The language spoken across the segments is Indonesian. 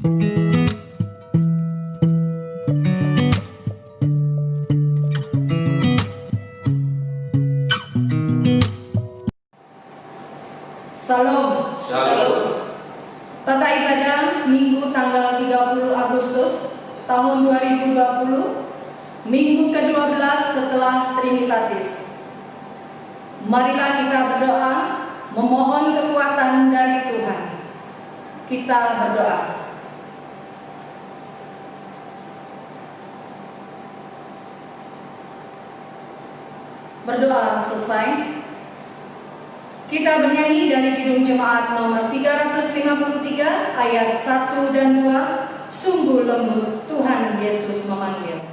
Salam. Tata ibadah Minggu tanggal 30 Agustus tahun 2020, Minggu ke-12 setelah Trinitatis. Marilah kita berdoa memohon kekuatan dari Tuhan. Kita berdoa. Berdoa selesai. Kita bernyanyi dari Kidung Jemaat nomor 353 ayat 1 dan 2, sungguh lembut Tuhan Yesus memanggil.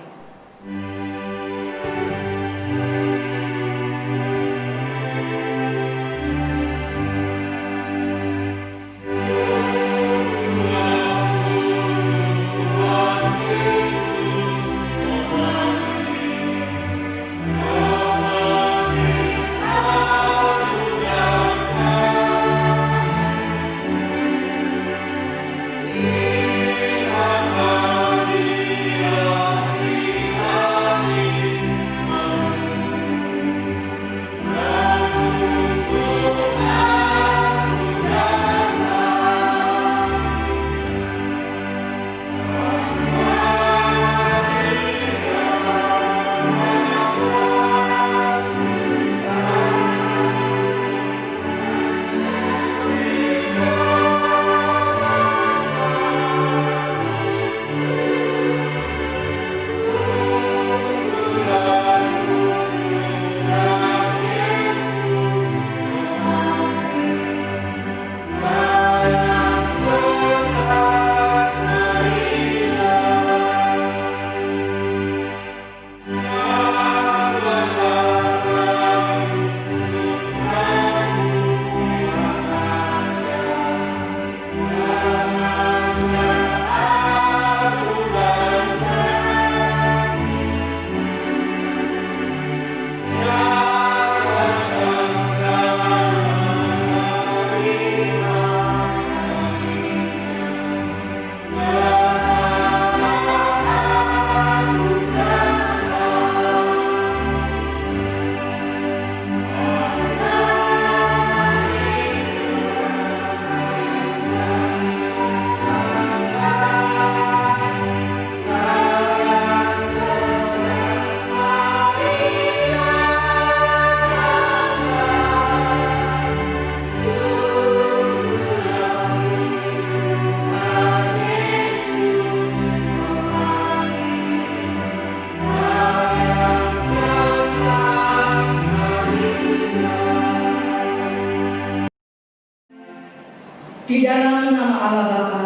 Di dalam nama Allah Bapa,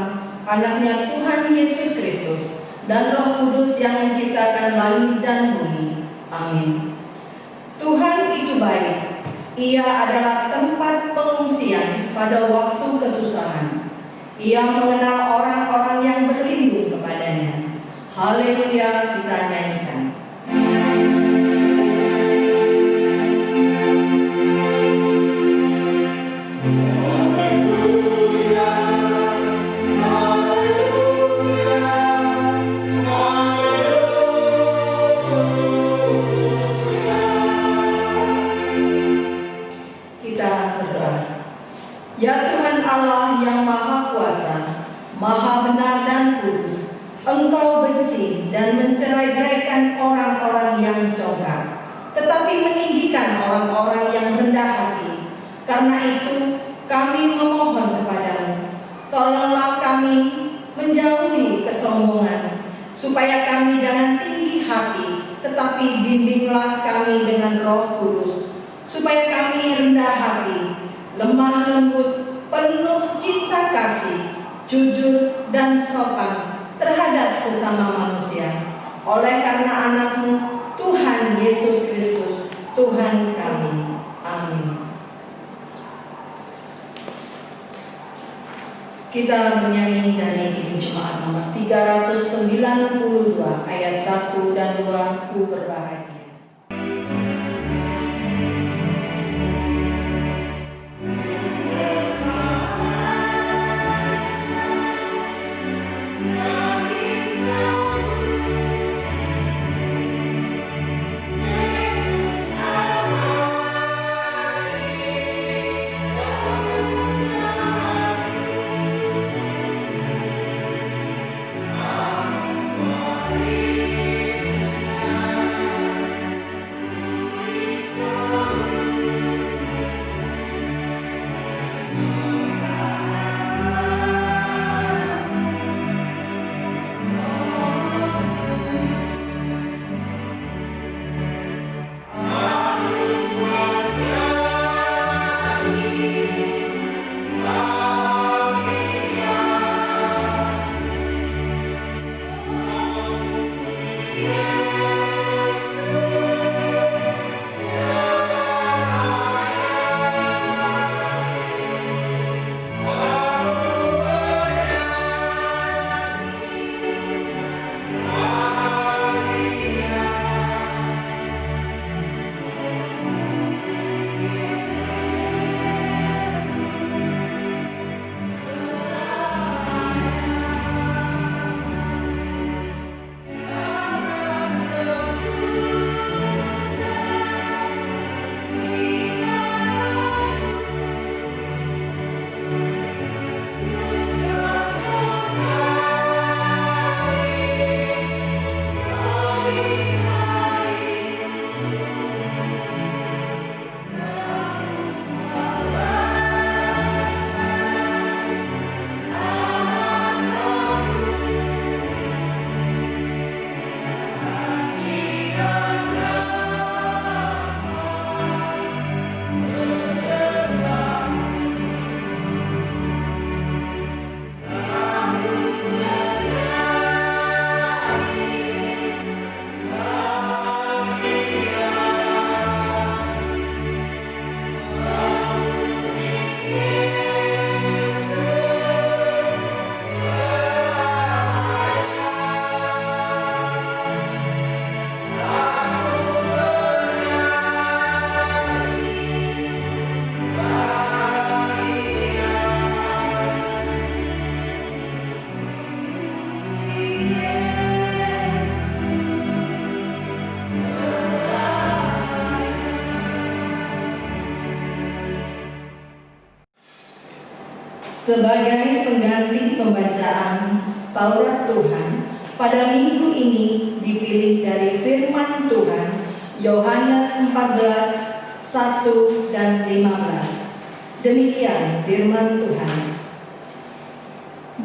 Anaknya Tuhan Yesus Kristus, dan Roh Kudus yang menciptakan langit dan bumi. Amin. Tuhan itu baik. Ia adalah tempat pengungsian pada waktu kesusahan. Ia mengenal orang-orang yang berlindung kepadanya. Haleluya, kita nyanyikan. Ya Tuhan Allah yang Maha Kuasa, Maha Benar dan Kudus, Engkau benci dan mencerai-beraikan orang-orang yang congkak, tetapi meninggikan orang-orang yang rendah hati. Karena itu kami memohon kepadamu, tolonglah kami menjauhi kesombongan, supaya kami jangan tinggi hati, tetapi bimbinglah kami dengan Roh Kudus, supaya kami rendah hati, lemah lembut, penuh cinta kasih, jujur dan sopan terhadap sesama manusia. Oleh karena Anakmu, Tuhan Yesus Kristus, Tuhan kami. Amin. Kita menyanyi dari Kidung Jemaat nomor 392 ayat 1 dan 2, Ku berbahagia. sebagai pengganti pembacaan Taurat Tuhan, pada minggu ini dipilih dari firman Tuhan Yohanes 14, 1 dan 15. Demikian firman Tuhan.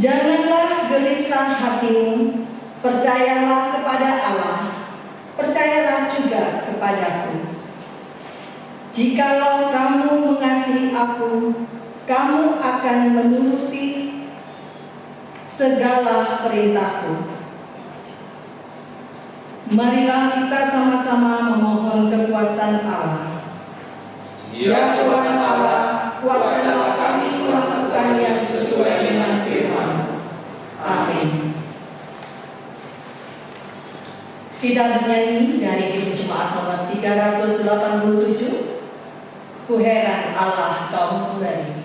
Janganlah gelisah hatimu, percayalah kepada Allah, percayalah juga kepadaku. Jikalau kamu mengasihi aku, kamu akan menuruti segala perintahku. Marilah kita sama-sama memohon kekuatan Allah. Ya Tuhan Allah, kuatkanlah kami melakukan yang sesuai dengan firman. Amin. Kita bernyanyi dari himne jemaat nomor 387, Ku heran Allah kau memberi.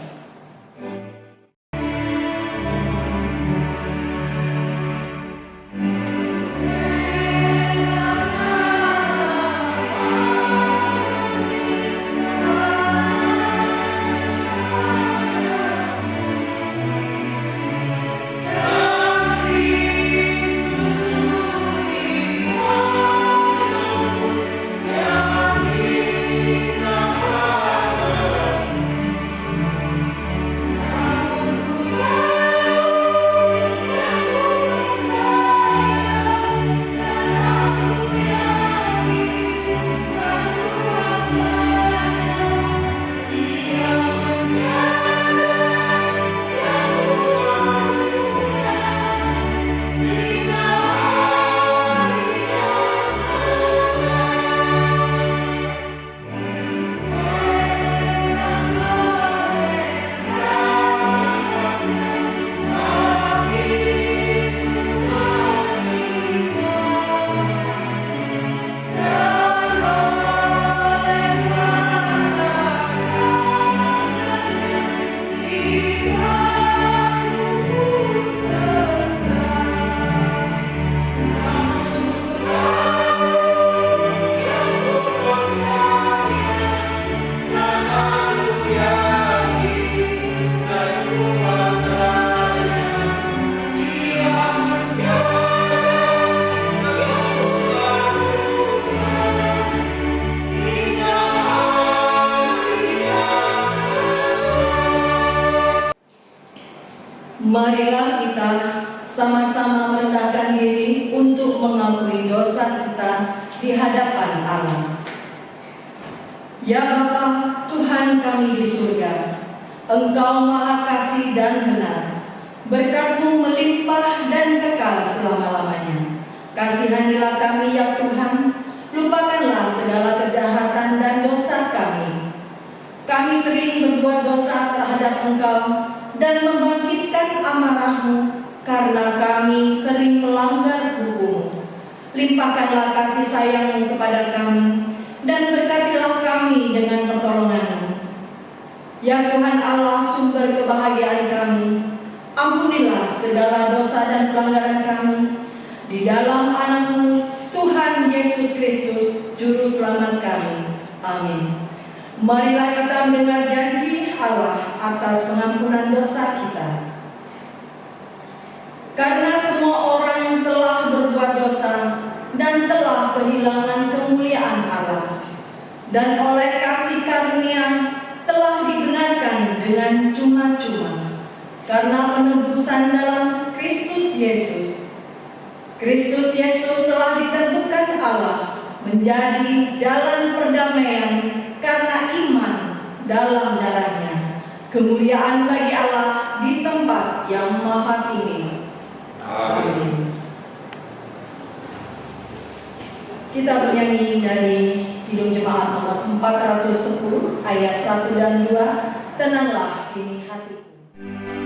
Marilah kita sama-sama merendahkan diri untuk mengakui dosa kita di hadapan Allah. Ya Bapa, Tuhan kami di surga, Engkau Maha Kasih dan benar. Berkat-Mu melimpah dan kekal selama-lamanya. Kasihanilah kami ya Tuhan, lupakanlah segala kejahatan dan dosa kami. Kami sering berbuat dosa terhadap Engkau dan membangkitkan amarah-Mu karena kami sering melanggar hukum. Limpahkanlah kasih sayang-Mu kepada kami dan berkatilah kami dengan pertolongan-Mu. Ya Tuhan Allah, sumber kebahagiaan kami, ampunilah segala dosa dan pelanggaran kami di dalam anak-Mu Tuhan Yesus Kristus, Juru Selamat kami. Amin. Marilah kita mendengar janji Allah atas pengampunan dosa kita. Karena semua orang telah berbuat dosa dan telah kehilangan kemuliaan Allah, dan oleh kasih karunia telah dibenarkan dengan cuma-cuma karena penebusan dalam Kristus Yesus. Kristus Yesus telah ditentukan Allah menjadi jalan perdamaian karena iman dalam darah-Nya. Kemuliaan bagi Allah di tempat yang maha tinggi. Amin. Kita bernyanyi dari Kidung Jemaat nomor 410 ayat 1 dan 2, Tenanglah kini hatiku. Amin.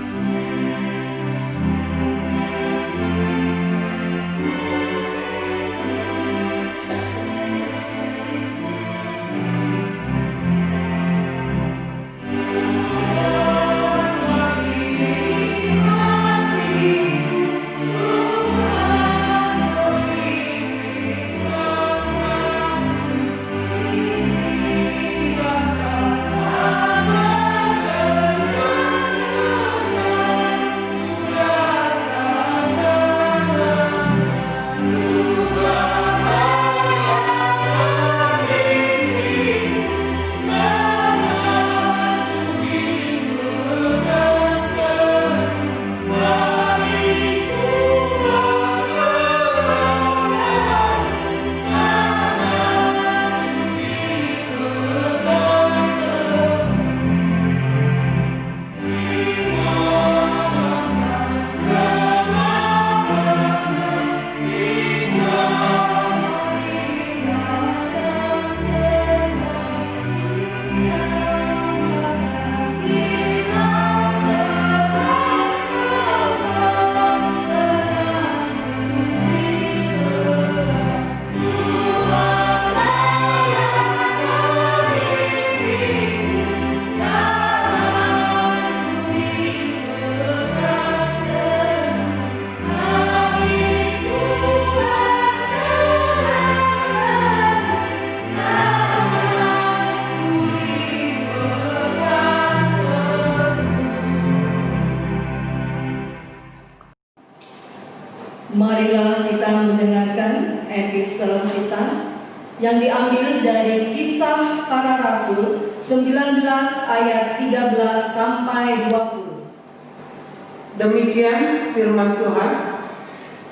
Marilah kita mendengarkan epistel kita yang diambil dari Kisah Para Rasul 19 ayat 13 sampai 20. Demikian firman Tuhan.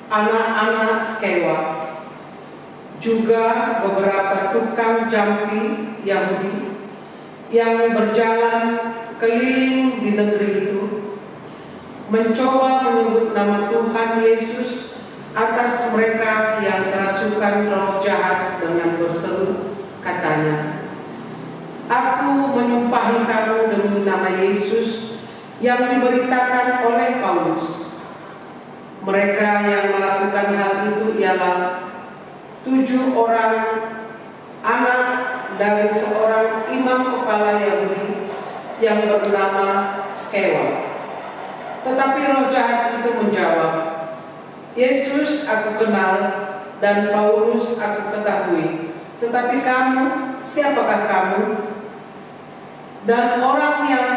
Anak-anak Skewa, juga beberapa tukang jampi Yahudi yang berjalan keliling di negeri itu, mencoba menyebut nama Tuhan Yesus atas mereka yang kerasukan roh jahat dengan berseru, katanya, "Aku menyumpahi kamu demi nama Yesus yang diberitakan oleh Paulus." Mereka yang melakukan hal itu ialah 7 orang anak dari seorang imam kepala Yahudi yang bernama Skewa. Tetapi roh jahat itu menjawab, "Yesus aku kenal dan Paulus aku ketahui, tetapi kamu, siapakah kamu?" Dan orang yang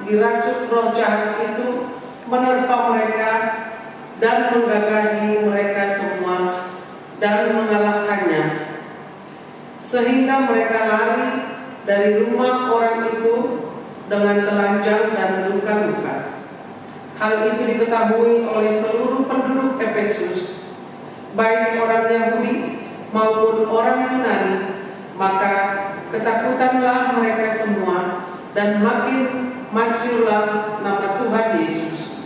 dirasuk roh jahat itu menerpa mereka dan menggagahi mereka semua dan mengalahkannya, sehingga mereka lari dari rumah orang itu dengan telanjang dan luka-luka. Hal itu diketahui oleh seluruh penduduk Efesus, baik orang Yahudi maupun orang Yunani. Maka ketakutanlah mereka semua, dan makin masyhurlah nama Tuhan Yesus.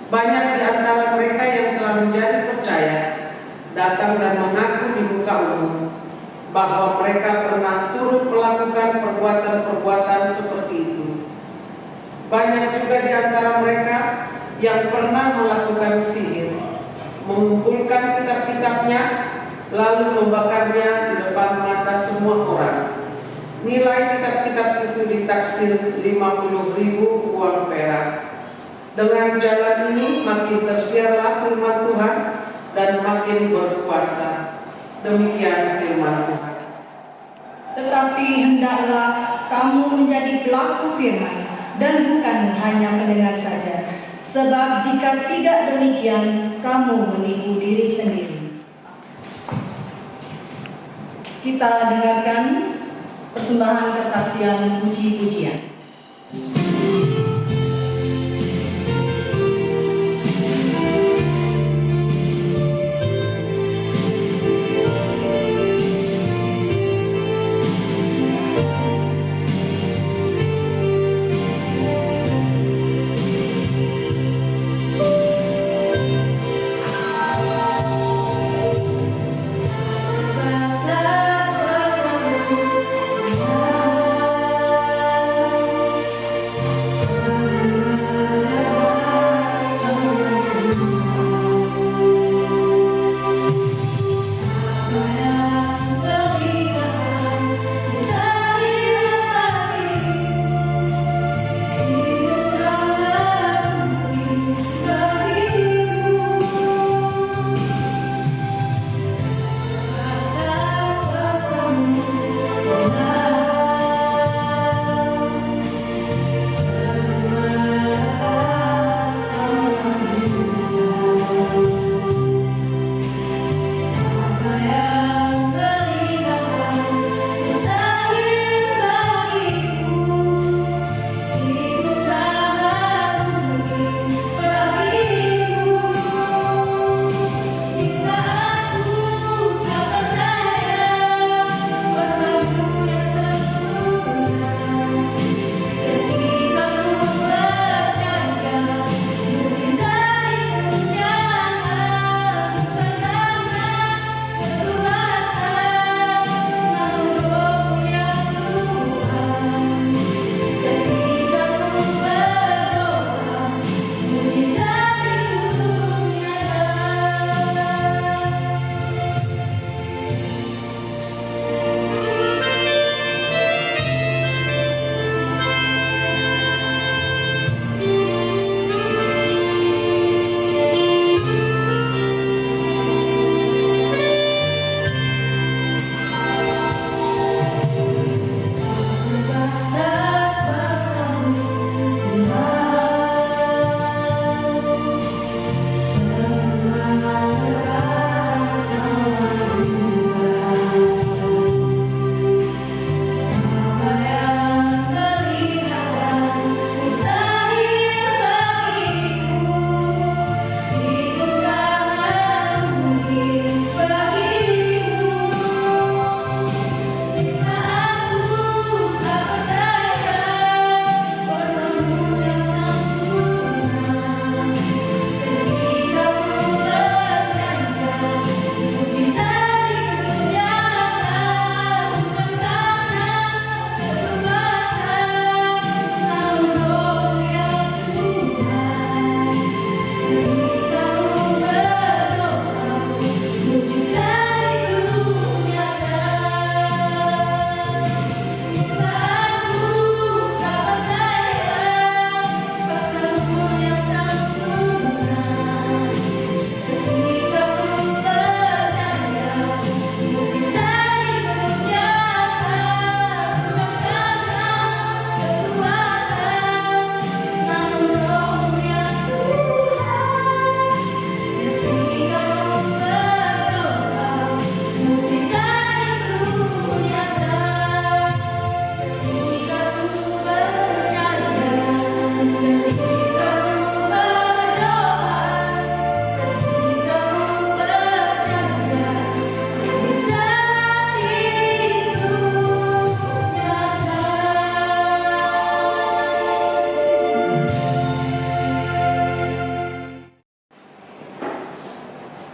Banyak di antara mereka yang telah menjadi percaya datang dan mengaku di muka umum bahwa mereka pernah turut melakukan perbuatan-perbuatan seperti itu. Banyak juga di antara mereka yang pernah melakukan sihir, mengumpulkan kitab-kitabnya, lalu membakarnya di depan mata semua orang. Nilai kitab-kitab itu ditaksir 50.000 uang perak. Dengan jalan ini makin tersiarlah firman Tuhan dan makin berkuasa. Demikian firman Tuhan. Tetapi hendaklah kamu menjadi pelaku firman dan bukan hanya mendengar saja. Sebab jika tidak demikian, kamu menipu diri sendiri. Kita dengarkan persembahan kesaksian puji-pujian. Batas bersama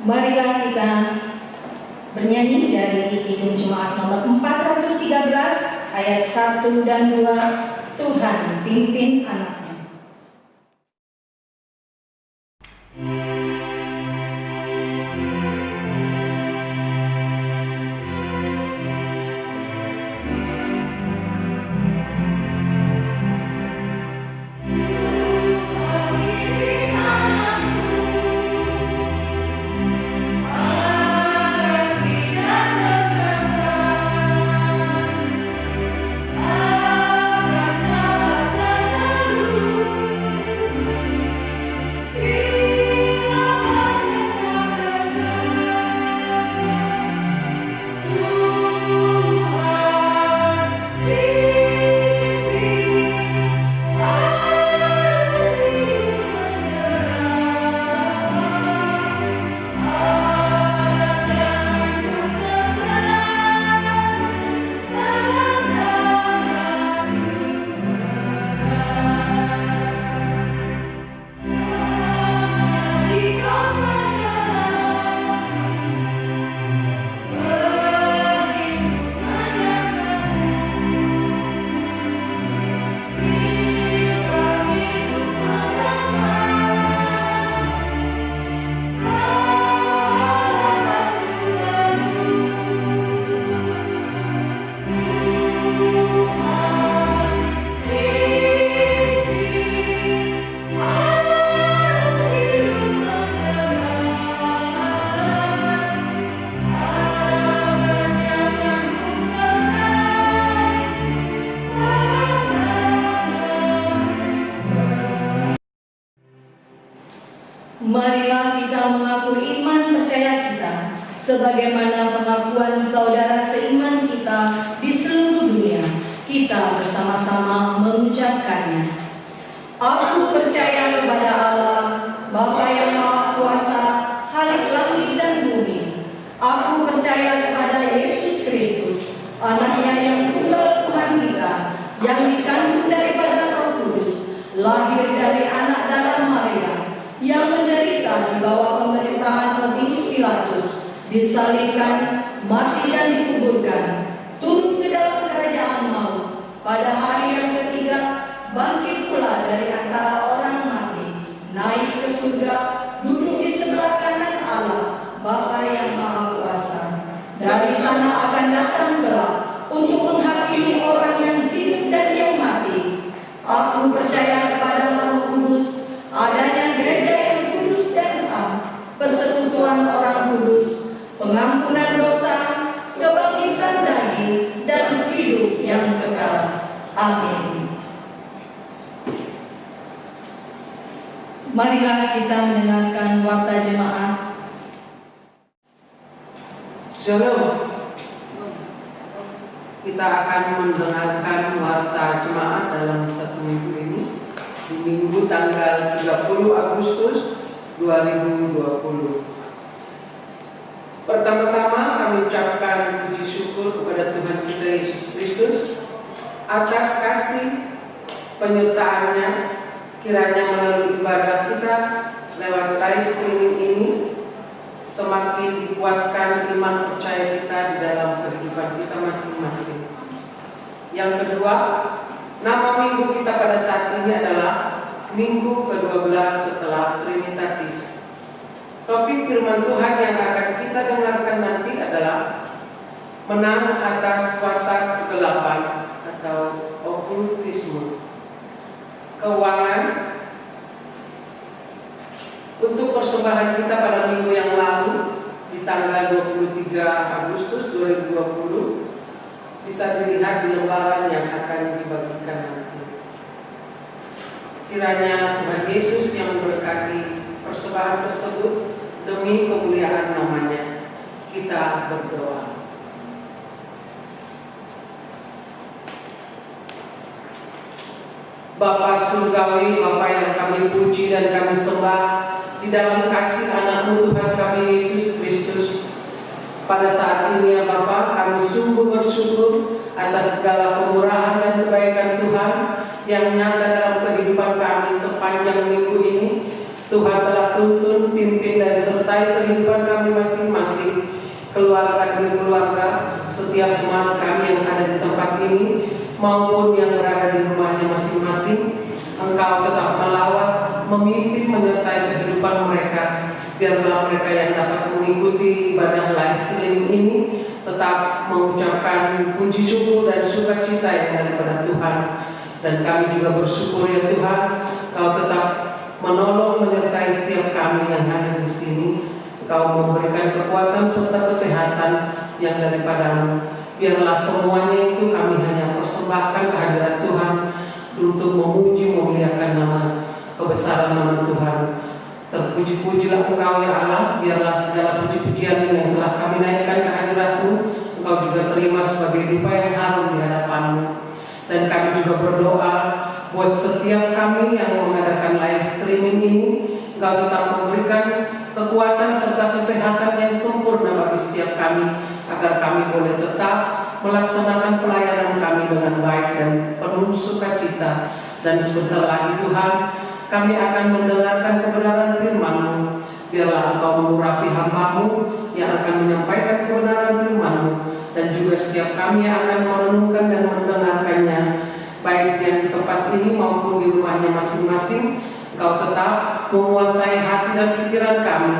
Marilah kita bernyanyi dari Kidung Jemaat nomor 413 ayat 1 dan 2. Tuhan pimpin anaknya. Marilah kita mengaku iman percaya kita, sebagaimana pengakuan saudara seiman kita di seluruh dunia. Kita bersama-sama mengucapkannya. Aku percaya kepada Allah, Bapa yang Maha Kuasa, Khalik langit dan bumi. Aku percaya kepada Yesus Kristus, Anaknya yang tunggal Tuhan kita, yang dikandung daripada Roh Kudus, lahir dari anak darah Maria, yang menderita di bawah pemerintahan Pontius Pilatus, disalibkan, mati dan dikuburkan, turun ke dalam kerajaan maut, pada hari yang ketiga bangkit pula dari antara orang mati, naik ke surga, duduk di sebelah kanan Allah, Bapa yang Maha Kuasa. Dari sana akan datang kelak untuk menghakimi orang yang hidup dan yang mati. Aku percaya kepada Roh Kudus, adanya gereja yang kudus dan am, persekutuan orang kudus, pengampunan dosa, kebangkitan daging, dan hidup yang kekal. Amin. Marilah kita mendengarkan warta jemaat. Shalom. Kita akan mendengarkan warta jemaat dalam satu minggu ini, di Minggu tanggal 30 Agustus 2020. Pertama-tama kami ucapkan puji syukur kepada Tuhan kita Yesus Kristus atas kasih penyertaannya. Kiranya melalui ibadah kita lewat live streaming ini semakin dikuatkan iman percaya kita di dalam kehidupan kita masing-masing. Yang kedua, nama minggu kita pada saat ini adalah Minggu ke-12 setelah Trinitatis. Topik firman Tuhan yang akan kita dengarkan nanti adalah menang atas kuasa kegelapan atau okultisme. Keuangan. Untuk persembahan kita pada minggu yang lalu di tanggal 23 Agustus 2020 bisa dilihat di lembaran yang akan dibagikan nanti. Kiranya Tuhan Yesus yang memberkati persembahan tersebut demi kemuliaan namanya. Kita berdoa. Bapa surgawi, Bapa yang kami puji dan kami sembah, di dalam kasih anak-Mu Tuhan kami Yesus Kristus. Pada saat ini ya Bapa, kami sungguh bersyukur atas segala kemurahan dan kebaikan Tuhan yang nyata dalam kehidupan kami sepanjang minggu ini. Tuhan telah tuntun, pimpin, dan sertai kehidupan kami masing-masing, keluarga demi keluarga, setiap jemaat kami yang ada di tempat ini maupun yang berada di rumahnya masing-masing. Engkau tetap melawat, memimpin, menyertai kehidupan mereka. Biarlah mereka yang dapat mengikuti ibadah live streaming ini tetap mengucapkan puji syukur dan sukacita yang daripada Tuhan. Dan kami juga bersyukur ya Tuhan, Kau tetap menolong menyertai setiap kami yang hadir di sini. Kau memberikan kekuatan serta kesehatan yang daripada-Mu. Biarlah semuanya itu kami hanya persembahkan kehadirat Tuhan untuk memuji, memuliakan nama kebesaran nama Tuhan. Terpuji-pujilah Engkau ya Allah. Biarlah segala puji-pujian yang telah kami naikkan ke hadirat-Mu, Engkau juga terima sebagai dupa yang harum di hadapan-Mu. Dan kami juga berdoa buat setiap kami yang mengadakan live streaming ini, Engkau tetap memberikan kekuatan serta kesehatan yang sempurna bagi setiap kami, agar kami boleh tetap melaksanakan pelayanan kami dengan baik dan penuh sukacita. Dan sebentar lagi Tuhan, kami akan mendengarkan kebenaran firman-Mu. Biarlah Engkau mengurapi hamba-Mu yang akan menyampaikan kebenaran firman-Mu, dan juga setiap kami yang akan merenungkan dan mendengarkannya, baik yang di tempat ini maupun di rumahnya masing-masing. Engkau tetap menguasai hati dan pikiran kami,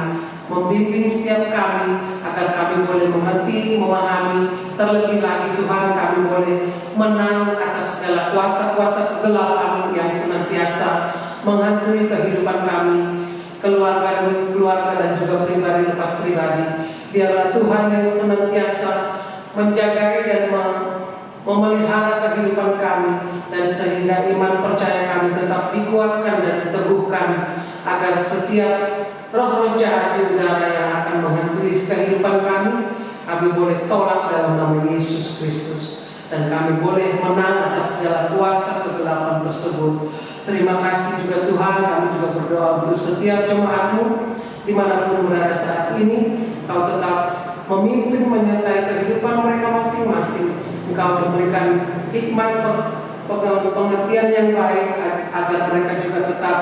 membimbing setiap kami agar kami boleh mengerti, memahami. Terlebih lagi Tuhan, kami boleh menang atas segala kuasa-kuasa kegelapan yang senantiasa menghantui kehidupan kami, keluarga demi keluarga, dan juga pribadi lepas pribadi. Biarlah Tuhan yang senantiasa menjaga dan memelihara kehidupan kami, dan sehingga iman percaya kami tetap dikuatkan dan diteguhkan, agar setiap roh-roh jahat di udara yang akan menghantui kehidupan kami boleh tolak dalam nama Yesus Kristus, dan kami boleh menang atas segala kuasa kegelapan tersebut. Terima kasih juga Tuhan. Kami juga berdoa untuk setiap jemaat-Mu dimanapun berada saat ini. Kau tetap memimpin, menyertai kehidupan mereka masing-masing. Engkau memberikan hikmat pengertian yang baik, agar mereka juga tetap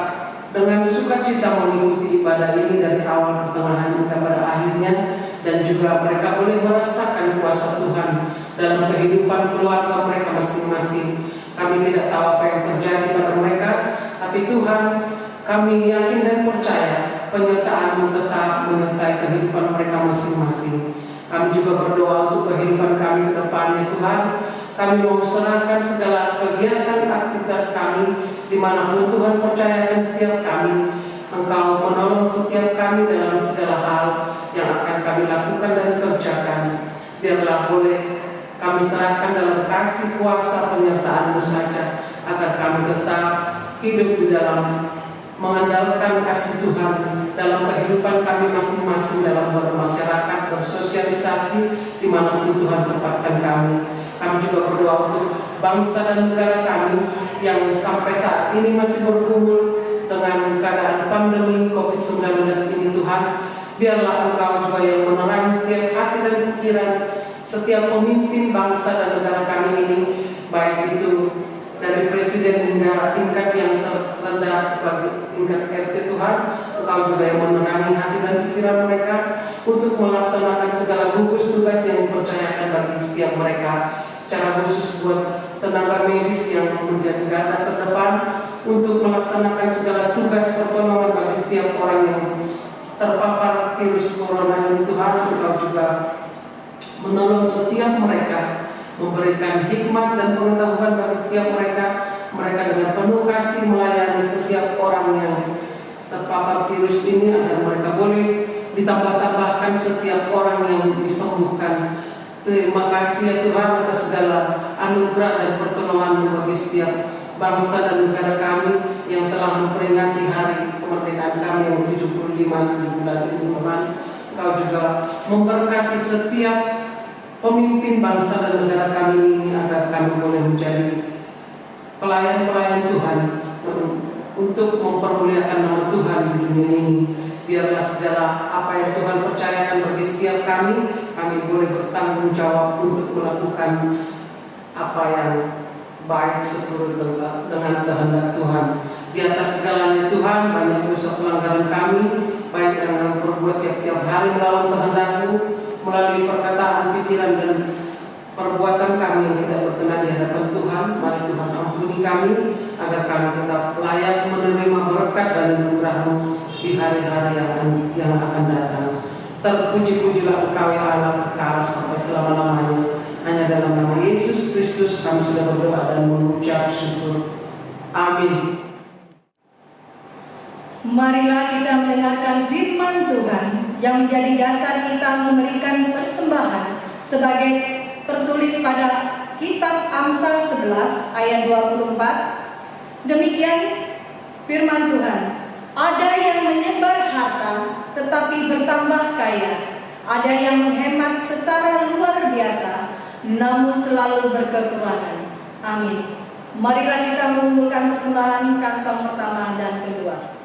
dengan sukacita mengikuti ibadah ini dari awal, pertengahan hingga pada akhirnya. Dan juga mereka boleh merasakan kuasa Tuhan dalam kehidupan keluarga mereka masing-masing. Kami tidak tahu apa yang terjadi pada mereka, tapi Tuhan, kami yakin dan percaya penyertaan-Mu tetap menyertai kehidupan mereka masing-masing. Kami juga berdoa untuk kehidupan kami ke depannya Tuhan. Kami mau serahkan segala kegiatan aktivitas kami dimanapun Tuhan percayakan setiap kami. Engkau menolong setiap kami dalam segala hal yang akan kami lakukan dan kerjakan. Biarlah boleh kami serahkan dalam kasih kuasa penyertaan-Mu saja, agar kami tetap hidup di dalam mengandalkan kasih Tuhan dalam kehidupan kami masing-masing, dalam bermasyarakat, bersosialisasi dimanapun Tuhan tempatkan kami. Kami juga berdoa untuk bangsa dan negara kami yang sampai saat ini masih bergumul dengan keadaan pandemi COVID-19 ini Tuhan. Biarlah Engkau juga yang menerangi setiap hati dan pikiran setiap pemimpin bangsa dan negara kami ini, baik itu dari presiden hingga tingkat yang terendah bagi tingkat RT Tuhan. Engkau juga yang menerangi hati dan pikiran mereka untuk melaksanakan segala gugus tugas yang dipercayakan bagi setiap mereka, secara khusus buat tenaga medis yang menjadi garda terdepan untuk melaksanakan segala tugas pertolongan bagi setiap orang yang terpapar virus corona ini Tuhan. Engkau juga menolong setiap mereka, memberikan hikmat dan pengetahuan bagi setiap mereka dengan penuh kasih melayani setiap orang yang terpapar virus ini, agar mereka boleh ditambah-tambahkan setiap orang yang disembuhkan. Terima kasih ya Tuhan atas segala anugerah dan pertolongan-Mu bagi setiap bangsa dan negara kami yang telah memperingati hari kemerdekaan kami yang 75 di bulan ini Tuhan. Engkau juga memberkati setiap pemimpin bangsa dan negara kami ini, agar kami boleh menjadi pelayan-pelayan Tuhan untuk mempermuliakan nama Tuhan di dunia ini. Biarlah segala apa yang Tuhan percayakan bagi setiap kami boleh bertanggung jawab untuk melakukan apa yang baik seturut dengan kehendak Tuhan. Di atas segalanya Tuhan, banyak dosa pelanggaran kami, baik yang berbuat tiap-tiap hari melawan kehendak-Mu, melalui perkataan, pikiran, dan perbuatan kami yang tidak berkenan di hadapan Tuhan. Mari Tuhan ampuni kami, agar kami tetap layak menerima berkat dan anugerah-Mu di hari-hari yang akan datang. Terpuji-pujilah Engkau ya Allah kekal sampai selama-lamanya. Hanya dalam nama Yesus Kristus kami sudah berdoa dan mengucap syukur. Amin. Marilah kita mendengarkan firman Tuhan yang menjadi dasar kita memberikan persembahan sebagai tertulis pada kitab Amsal 11 ayat 24. Demikian firman Tuhan. Ada yang menyebar harta tetapi bertambah kaya, ada yang menghemat secara luar biasa namun selalu berkekurangan. Amin. Marilah kita mengumpulkan persembahan kantong pertama dan kedua.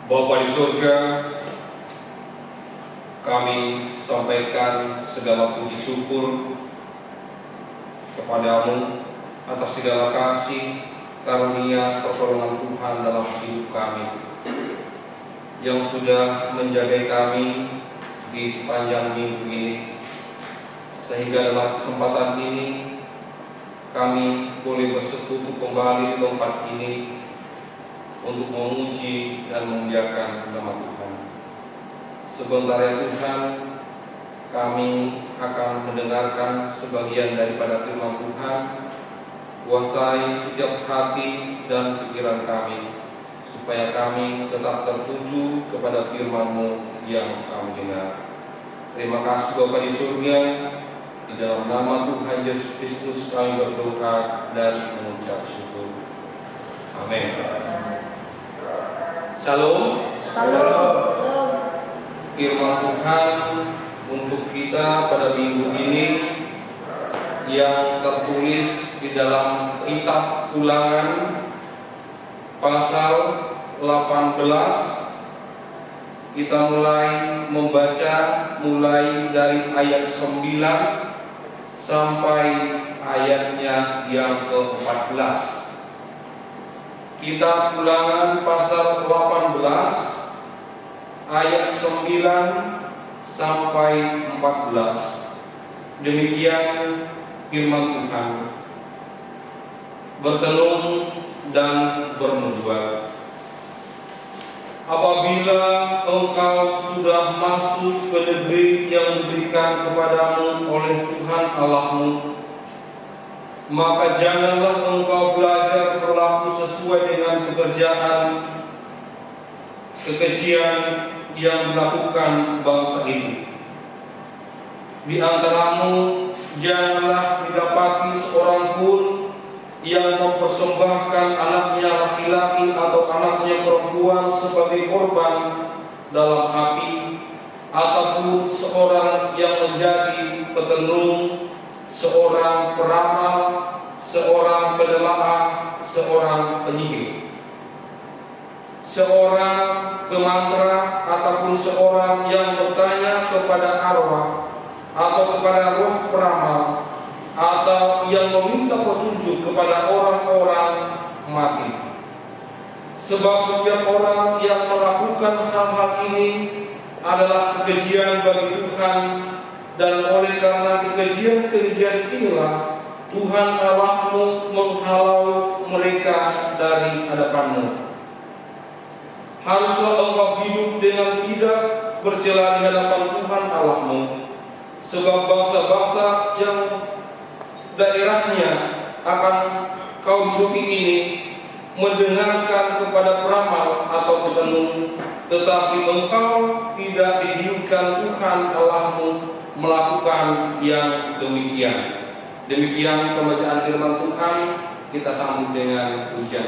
Bapa di surga, kami sampaikan segala puji syukur kepadamu atas segala kasih, karunia, pertolongan Tuhan dalam hidup kami yang sudah menjaga kami di sepanjang minggu ini, sehingga dalam kesempatan ini kami boleh bersekutu kembali di tempat ini untuk memuji dan memuliakan nama Tuhan. Sebentar ya Tuhan, kami akan mendengarkan sebagian daripada firman Tuhan. Kuasai setiap hati dan pikiran kami, supaya kami tetap tertuju kepada firman-Mu yang kami dengar. Terima kasih Bapa di surga. Di dalam nama Tuhan Yesus Kristus kami berdoa dan mengucap syukur. Amin. Shalom. Salam. Firman Tuhan untuk kita pada minggu ini yang tertulis di dalam kitab Ulangan pasal 18. Kita mulai membaca mulai dari ayat 9 sampai ayatnya yang ke-14. Kitab Ulangan pasal 18 ayat 9 sampai 14. Demikian firman Tuhan. Bertenung dan bernubuat. Apabila engkau sudah masuk ke negeri yang diberikan kepadamu oleh Tuhan Allahmu, maka janganlah engkau belajar berlaku sesuai dengan pekerjaan kekejian yang dilakukan bangsa itu. Di antaramu janganlah didapati seorang pun yang mempersembahkan anaknya laki-laki atau anaknya perempuan sebagai korban dalam api, ataupun seorang yang menjadi petenung, seorang peramal, seorang penelaah, seorang penyihir, seorang pemantra, ataupun seorang yang bertanya kepada arwah atau kepada roh peramal, atau yang meminta petunjuk kepada orang-orang mati. Sebab setiap orang yang melakukan hal-hal ini adalah kekejian bagi Tuhan, dan oleh karena kekejian-kekejian inilah Tuhan Allahmu menghalau mereka dari hadapanmu. Haruslah engkau hidup dengan tidak bercela di hadapan Tuhan Allahmu, sebab bangsa-bangsa yang daerahnya akan kau hidupi ini mendengarkan kepada peramal atau petenung, tetapi engkau tidak diizinkan Tuhan Allahmu melakukan yang demikian. Demikian pembacaan firman Tuhan. Kita sambut dengan pujian.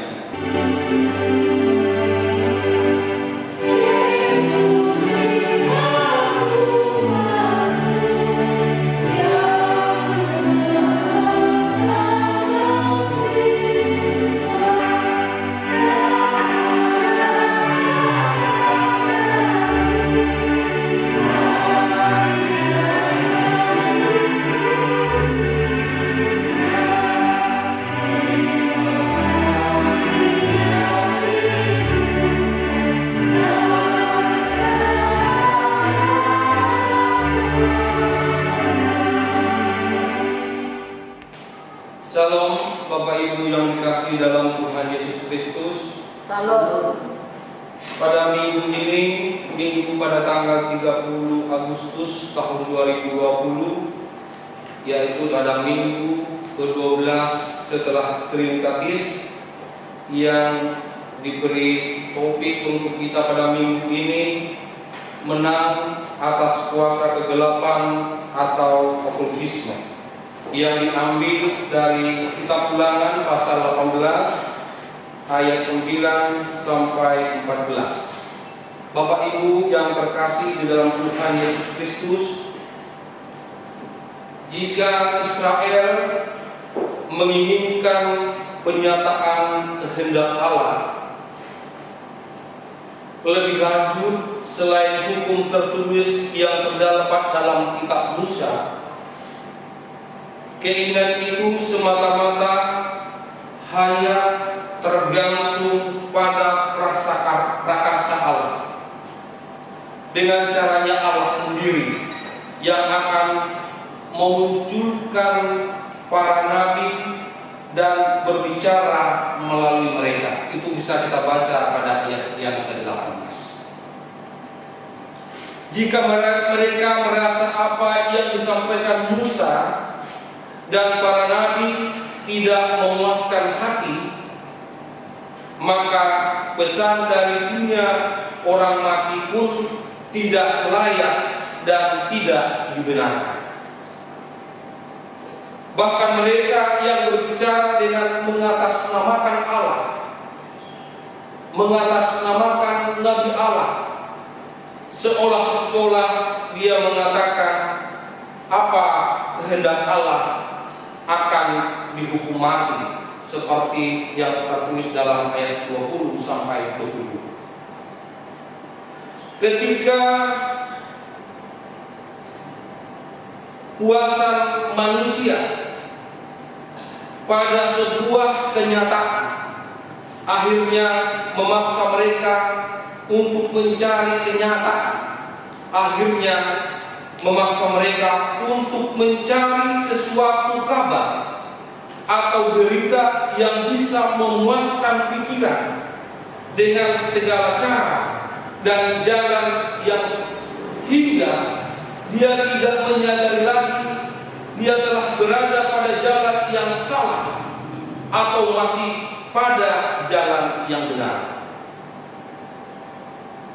Salam Bapak Ibu yang dikasihi dalam Tuhan Yesus Kristus. Salam. Pada minggu ini, minggu pada tanggal 30 Agustus tahun 2020, yaitu pada minggu ke-12 setelah Trinitatis, yang diberi topik untuk kita pada minggu ini, menang atas kuasa kegelapan atau okultisme, yang diambil dari kitab Ulangan pasal 18 ayat 9 sampai 14. Bapak Ibu yang terkasih di dalam Tuhan Yesus Kristus, jika Israel menginginkan penyataan kehendak Allah lebih lanjut selain hukum tertulis yang terdapat dalam kitab Musa, keinginan itu semata-mata hanya tergantung pada prakarsa Allah, dengan caranya Allah sendiri yang akan memunculkan para nabi dan berbicara melalui mereka. Itu bisa kita baca pada ayat yang ke-18. Jika mereka merasa apa yang disampaikan Musa dan para nabi tidak memuaskan hati, maka pesan dari dunia orang mati pun tidak layak dan tidak dibenarkan. Bahkan mereka yang berbicara dengan mengatasnamakan Allah, mengatasnamakan Nabi Allah, seolah-olah dia mengatakan apa kehendak Allah akan dihukum mati, seperti yang tertulis dalam ayat 20 sampai 22. Ketika kuasa manusia pada sebuah kenyataan akhirnya memaksa mereka untuk mencari kenyataan, akhirnya memaksa mereka untuk mencari sesuatu kabar atau berita yang bisa memuaskan pikiran dengan segala cara dan jalan yang hingga dia tidak menyadari lagi dia telah berada pada jalan yang salah atau masih pada jalan yang benar.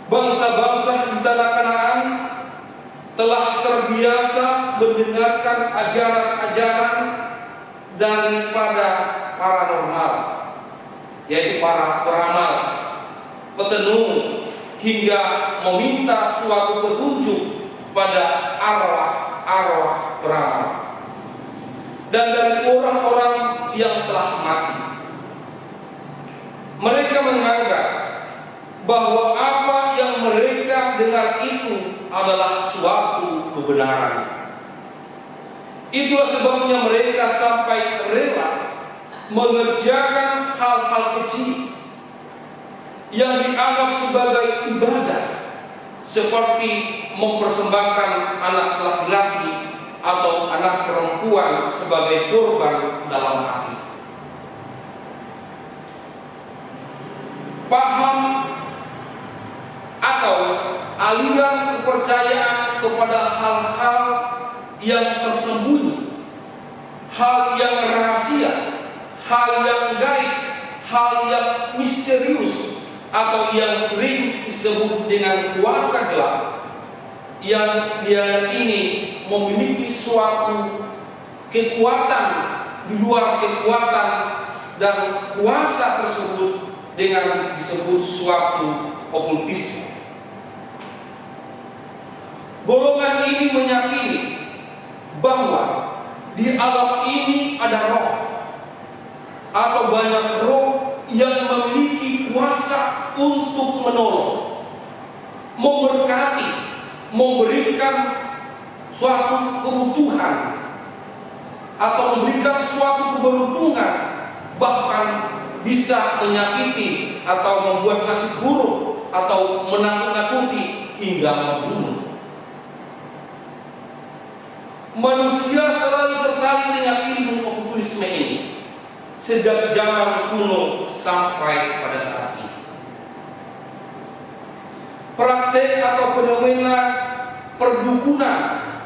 Bangsa-bangsa di tanah Kanaan telah terbiasa mendengarkan ajaran-ajaran daripada paranormal, yaitu para peramal, petenung, hingga meminta suatu petunjuk pada arwah-arwah peramal. Dan dari orang-orang yang telah mati, mereka menganggap bahwa apa yang mereka dengar itu adalah suatu kebenaran. Itulah sebabnya mereka sampai rela mengerjakan hal-hal kecil yang dianggap sebagai ibadah, seperti mempersembahkan anak laki-laki atau anak perempuan sebagai korban dalam hati. Paham atau aliran kepercayaan kepada hal-hal yang tersembunyi, hal yang rahasia, hal yang gaib, hal yang misterius, atau yang sering disebut dengan kuasa gelap, yang diyakini memiliki suatu kekuatan di luar kekuatan dan kuasa tersebut dengan disebut suatu okultisme. Golongan ini meyakini bahwa di alam ini ada roh atau banyak roh yang memiliki kuasa untuk menolong, memberkati, memberikan suatu kebutuhan atau memberikan suatu keberuntungan, bahkan bisa menyakiti atau membuat nasib buruk atau menakut-nakuti hingga membunuh. Manusia selalu tertarik dengan ilmu okultisme ini sejak zaman kuno sampai pada saat ini. Praktek atau fenomena perdukunan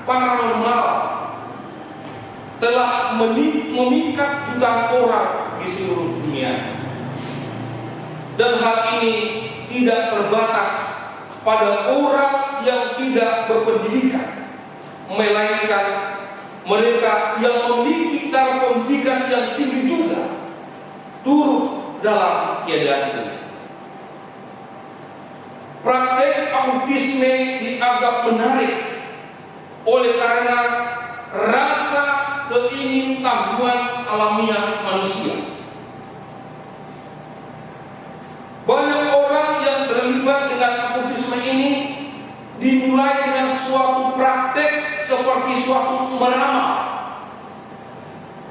paranormal telah memikat jutaan orang di seluruh dunia, dan hal ini tidak terbatas pada orang yang tidak berpendidikan, melainkan mereka yang memiliki taraf pendidikan yang tinggi juga turut dalam keadaan ini. Praktek okultisme dianggap menarik oleh karena rasa keingintahuan alamiah manusia. Banyak orang yang terlibat dengan okultisme ini dimulai dengan suatu praktek seperti suatu meramal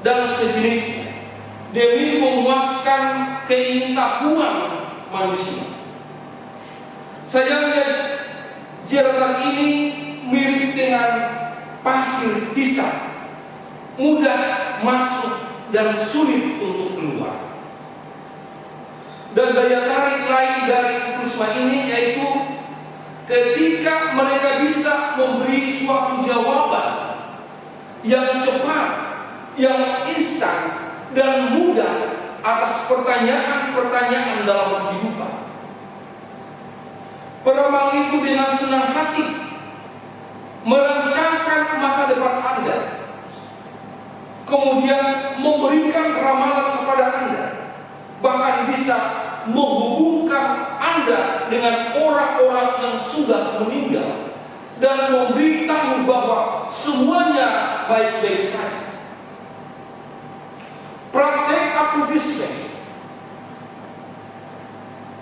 dan sejenisnya demi memuaskan keingintahuan manusia. Sayangnya jeratan ini mirip dengan pasir hisap, mudah masuk dan sulit untuk keluar. Dan daya tarik lain dari okultisme ini yaitu ketika mereka bisa memberi suatu jawaban yang cepat, yang instan dan mudah atas pertanyaan-pertanyaan dalam kehidupan. Peramal itu dengan senang hati merancangkan masa depan Anda, kemudian memberikan ramalan kepada Anda, bahkan bisa menghubungkan Anda dengan orang-orang yang sudah meninggal dan memberitahu bahwa semuanya baik-baik saja. Praktek okultisme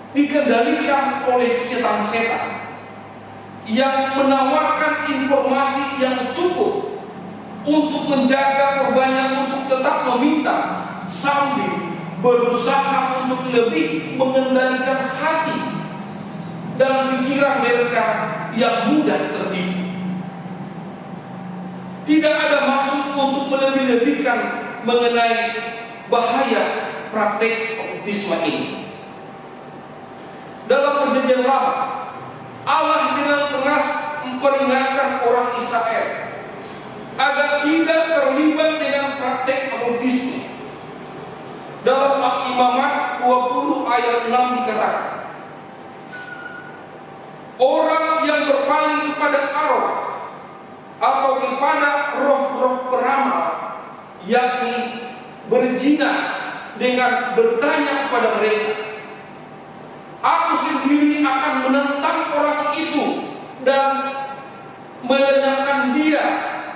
dikendalikan oleh setan-setan yang menawarkan informasi yang cukup untuk menjaga korbannya untuk tetap meminta sambil berusaha untuk lebih mengendalikan hati dan pikiran mereka yang mudah tertipu. Tidak ada maksud untuk melebih-lebihkan mengenai bahaya praktek okultisme ini. Dalam perjanjian lama, Allah dengan tegas memperingatkan orang Israel agar tidak terlibat dengan praktek okultisme. Dalam Imamat 20 ayat 6 dikatakan, orang yang berpaling kepada arwah atau kepada roh-roh peramal, yakni berzina dengan bertanya kepada mereka, "Aku sendiri akan menentang orang itu dan melenyapkan dia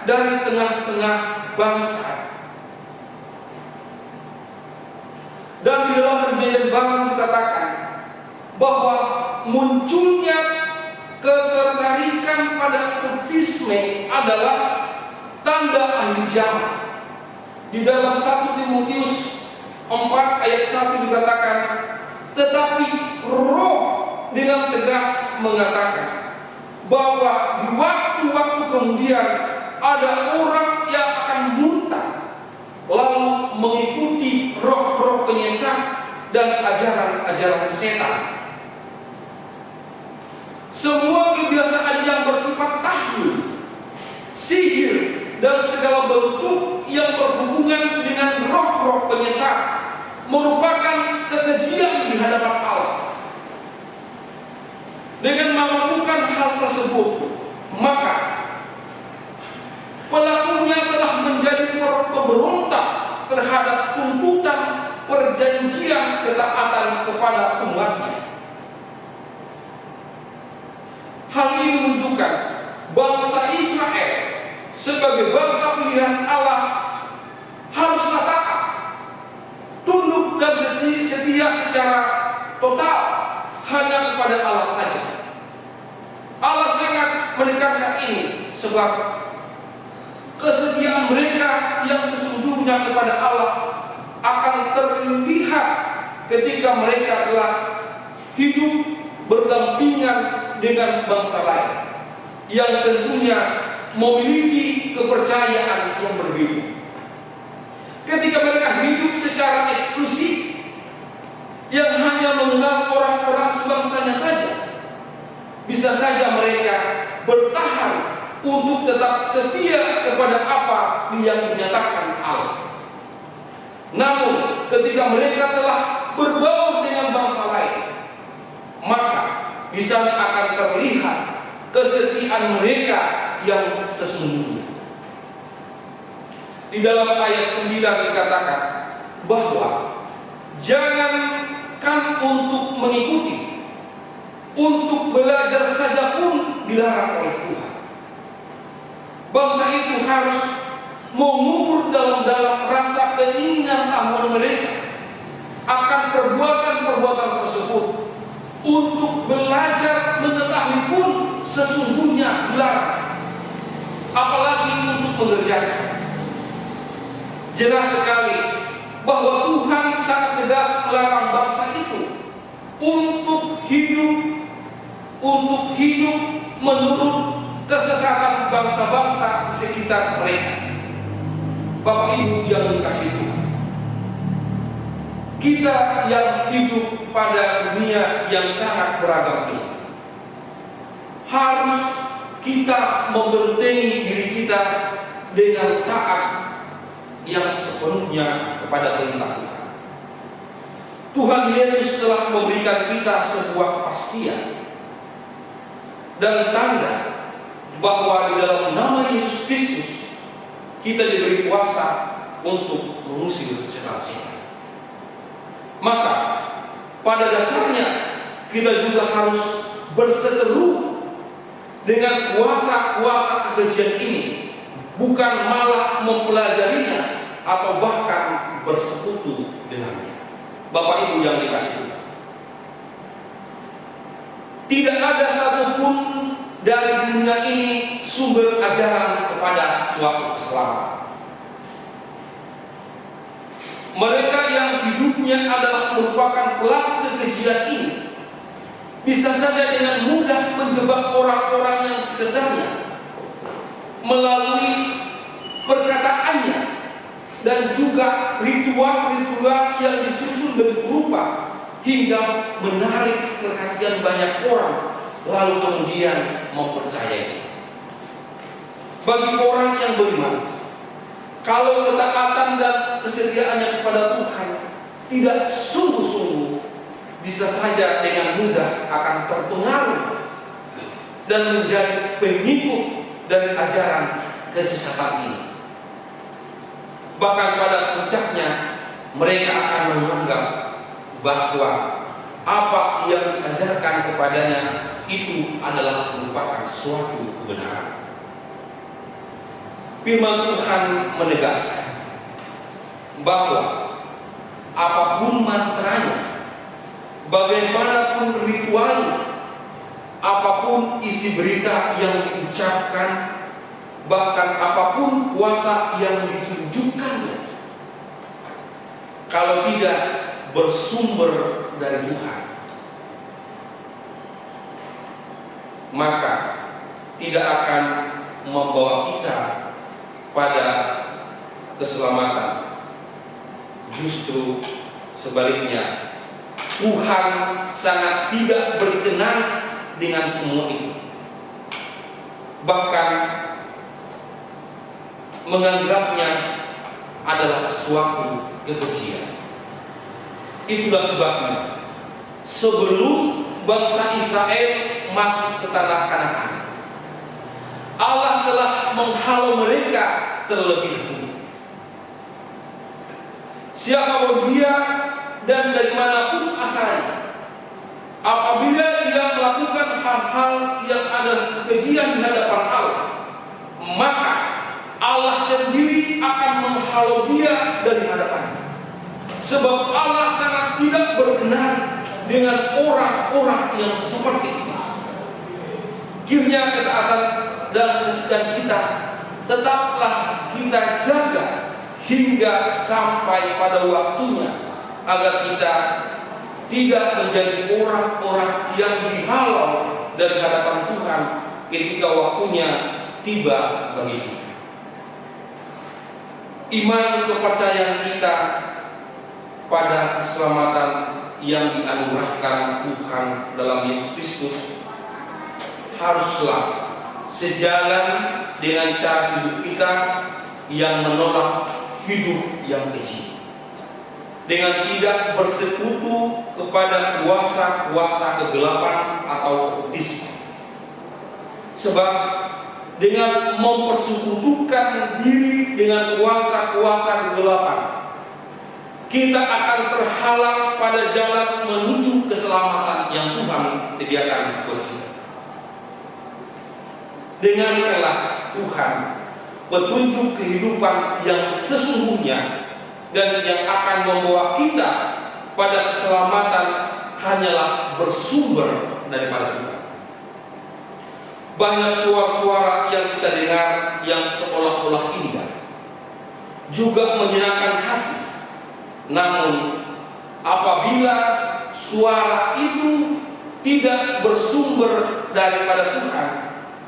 dari tengah-tengah bangsa." Dan di dalam Perjanjian Baru dikatakan bahwa munculnya ketertarikan pada baptisme adalah tanda akhir zaman. Di dalam 1 Timotius 4 ayat 1 dikatakan, "Tetapi Roh dengan tegas mengatakan bahwa di waktu-waktu kemudian ada orang yang akan murtad, lalu mengikuti roh-roh penyesat dan ajaran-ajaran setan." Semua kebiasaan yang bersifat tahlil, sihir, dan segala bentuk yang berhubungan dengan roh-roh penyesat merupakan kekejian di hadapan Allah. Dengan melakukan hal tersebut, maka pelakunya telah menjadi pemberontak terhadap tuntutan perjanjian ketaatan kepada umatnya. Hal ini menunjukkan bangsa Israel sebagai bangsa pilihan Allah haruslah taat, tunduk dan setia secara total hanya kepada Allah saja. Allah sangat menekankan ini sebab kesetiaan mereka yang sesungguhnya kepada Allah akan terlihat ketika mereka telah hidup berdampingan dengan bangsa lain yang tentunya memiliki kepercayaan yang berbeda. Ketika mereka hidup secara eksklusif yang hanya mengenal orang-orang sebangsanya saja, bisa saja mereka bertahan untuk tetap setia kepada apa yang dinyatakan Allah. Namun ketika mereka telah berbaur dengan bangsa lain, maka di sana akan terlihat kesetiaan mereka yang sesungguhnya. Di dalam ayat 9 dikatakan bahwa jangankan untuk mengikuti, untuk belajar saja pun dilarang oleh Tuhan. Bangsa itu harus mengumur dalam rasa keinginan tahuan mereka akan perbuatan-perbuatan tersebut. Untuk belajar mengetahui pun sesungguhnya dilarang, apalagi untuk mengerjakan. Jelas sekali bahwa Tuhan sangat tegas melarang bangsa itu untuk hidup menurut kesesatan bangsa-bangsa sekitar mereka. Bapak Ibu yang dikasihi Tuhan, kita yang hidup pada dunia yang sangat beragam ini harus kita membentengi diri kita dengan taat yang sepenuhnya kepada perintah Tuhan. Tuhan Yesus telah memberikan kita sebuah kepastian dan tanda bahwa di dalam nama Yesus Kristus kita diberi kuasa untuk mengusir setan-setan. Maka pada dasarnya kita juga harus berseteru dengan kuasa-kuasa kekejian ini, bukan malah mempelajarinya atau bahkan bersekutu dengannya. Bapak Ibu yang dikasihi Tuhan, tidak ada satupun dari dunia ini sumber ajaran kepada suatu keselamatan. Mereka yang hidupnya adalah merupakan pelaku kekejian ini bisa saja dengan mudah menjebak orang-orang yang sekitarnya melalui perkataannya dan juga ritual-ritual yang disusun begitu rupa hingga menarik perhatian banyak orang lalu kemudian mempercayai. Bagi orang yang beriman, kalau ketaatan dan kesetiaannya kepada Tuhan tidak sungguh-sungguh, bisa saja dengan mudah akan terpengaruh dan menjadi pengikut dari ajaran kesesatan ini. Bahkan pada puncaknya mereka akan menganggap bahwa apa yang diajarkan kepadanya itu adalah merupakan suatu kebenaran. Firman Tuhan menegaskan bahwa apapun mantranya, bagaimanapun ritualnya, apapun isi berita yang diucapkan, bahkan apapun kuasa yang ditunjukkannya, kalau tidak bersumber dari Tuhan, maka tidak akan membawa kita pada keselamatan. Justru sebaliknya, Tuhan sangat tidak berkenan dengan semua itu, bahkan menganggapnya adalah suatu kekejian. Itulah sebabnya sebelum bangsa Israel masuk ke tanah Kanaan, Allah telah menghalau mereka terlebih dahulu. Siapapun dia dan dari manapun asalnya, apabila dia melakukan hal-hal yang adalah kekejian di hadapan Allah, maka Allah sendiri akan menghalau dia dari hadapannya. Sebab Allah sangat tidak berkenan dengan orang-orang yang seperti itu. Kiranya ketaatan dan kesetiaan kita tetaplah kita jaga hingga sampai pada waktunya, agar kita tidak menjadi orang-orang yang dihalau dari hadapan Tuhan ketika waktunya tiba bagi kita. Iman kepercayaan kita pada keselamatan yang dianugerahkan Tuhan dalam Yesus Kristus haruslah sejalan dengan cara hidup kita yang menolak hidup yang keji, dengan tidak bersekutu kepada kuasa-kuasa kegelapan atau okkultisme. Sebab dengan mempersekutukan diri dengan kuasa-kuasa kegelapan, kita akan terhalang pada jalan menuju keselamatan yang Tuhan sediakan buat kita. Dengarkanlah Tuhan petunjuk kehidupan yang sesungguhnya dan yang akan membawa kita pada keselamatan hanyalah bersumber daripada Tuhan. Banyak suara-suara yang kita dengar yang seolah-olah indah, juga menyenangkan hati. Namun apabila suara itu tidak bersumber daripada Tuhan,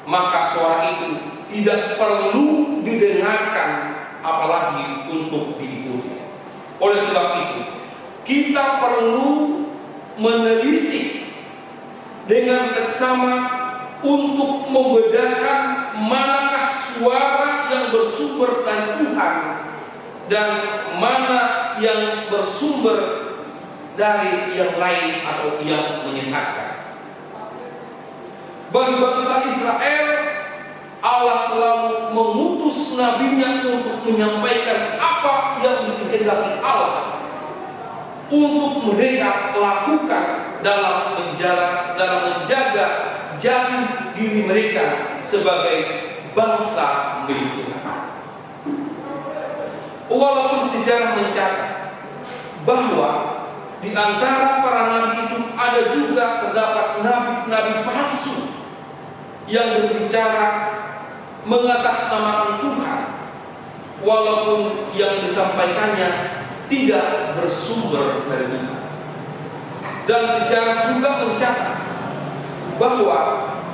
maka suara itu tidak perlu didengarkan, apalagi untuk diikuti. Oleh sebab itu, kita perlu menelisik dengan seksama untuk membedakan manakah suara yang bersumber dari Tuhan dan mana yang bersumber dari yang lain atau yang menyesatkan. Bagi bangsa Israel, Allah selalu mengutus nabinya untuk menyampaikan apa yang dikehendaki Allah untuk mereka lakukan dalam menjaga jati diri mereka sebagai bangsa milik Tuhan. Walaupun sejarah mencatat bahwa di antara para nabi itu ada juga terdapat nabi-nabi palsu yang berbicara mengatasnamakan Tuhan, walaupun yang disampaikannya tidak bersumber dari Tuhan. Dan sejarah juga mencatat bahwa